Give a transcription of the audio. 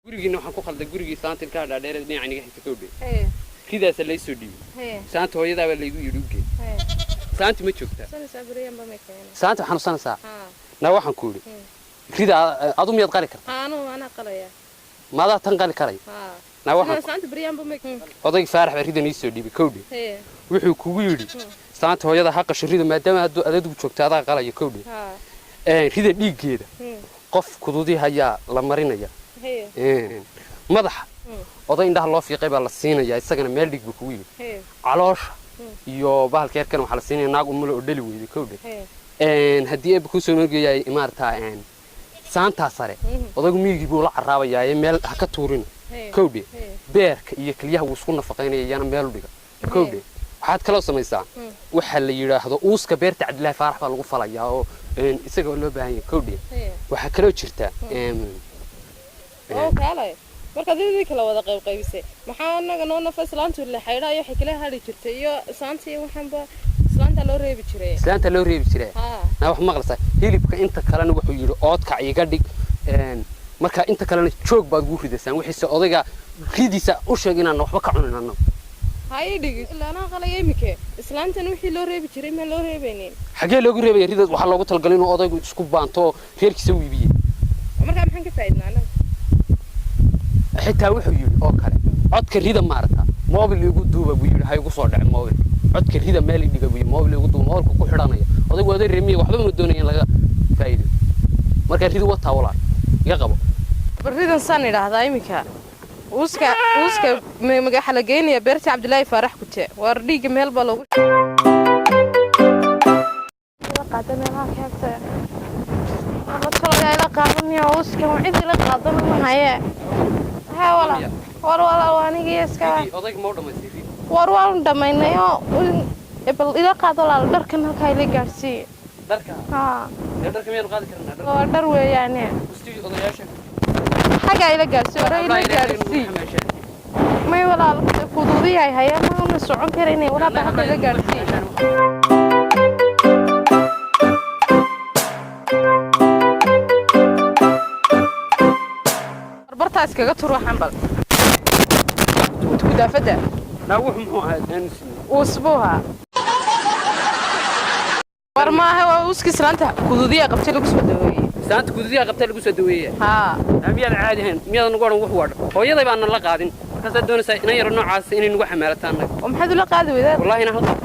gurigiina waxaan ku khalday gurigii saanta ilkaha dhaadheer dhinaca aniga xigta ka udhay ridaas la soo dhiibay saanta hooyadaa baa laygu yidhi u geey saanta ma joogtaa saanta waxaan usanaysaa na waxaan ku yidhi rida adu miyaad qali kartaa anaa qalaya maadaa tan qali karay na waxaan saanta bariyaanba ma odayg faarax baa ridan ii soo dhiibay kowdhe wuxuu kugu yidhi saanta hooyada ha qasho rida maadaama hadduu adadigu joogta adaa qalaya kowdhe rida dhiiggeeda qof kududii hayaa la marinaya madaxa oday indhaha loo fiiqay baa la siinaya isagana meel dhig buu kugu yimid caloosha iyo bahalka yarkan waxaa la siinaya naag umulo oo dhali weyday kowdhe haddii eebba kuu soo margeeyay maartaa saantaa sare odaygu miyigii buu la caraabayaa meel ha ka tuurina kowdhe beerka iyo keliyaha wuu isku nafaqaynaya iyana meel u dhiga kowdhe waxaad kaloo samaysaa waxa la yidhaahdo uuska beerta cabdilaahi faarax baa lagu falayaa oo isaga loo baahan yahay kowdhe waxaa kaloo jirta marka dadii kala wada qaybisay maxaa anaga noo nafay islaantu la xaydha iyo xikila hali jirtay iyo islaantii waxanba islaanta loo reebi jiray na wax maqlaysaa hilibka inta kalena wuxuu yidhi oodkac iga dhig marka inta kalena joog baad ugu ridaysaan wixiise odayga ridiisa u sheeg inaan waxba ka cunin annagu hay dhigi ilaana qalay imike islaantan wixii loo reebi jiray ma loo reebaynin xagee loogu reebay ridad waxa loogu talgalay inuu odaygu isku baanto reerkiisa u iibiyo marka maxaan ka faa'iidnaa xitaa wuxuu yidhi oo kale codka rida maarata moobil igu duuba buu yidhi ha igu soo dhacin moobil codka rida meel dhiga buu moobil igu duuba moobilku ku xidhanaya odaygu waday reemiye waxba ma doonayeen laga faa'iido marka rida wataa walaal iga qabo baridan san idhaahdaa imika uuska magaxa la geynaya beerta cabdilaahi faarax kute war dhiiga meel baa loogu qaadanaa kaabta ama tolaya ila qaadanaya uuska wixii la qaadanaa haye wala waaniga iska odayg ma dhamaysay waan dhamaynayo bal ila qaado la dharkan halka ila gaarsi dharka dharka meel qaadi karnaa waa dhar weeyaane ustii odayaasha xaga ila gaarsi ila gaarsi may wala fududiyay hayaan ma socon kareen wala xaga ila gaarsi bartaas kaga tur waxan bal daafada ناوح محوها أنسي وصبوها ورماها ووسك سلانتها كذودية قبتي لك سودوية سلانت كذودية قبتي لك سودوية ها أميال عادي هن ميال نقول وحوار هو يضيب أن الله قادم كذا دون سي نير النوع عاس إني نقول حمالتنا ومحد الله قادم إذا والله أنا هلقى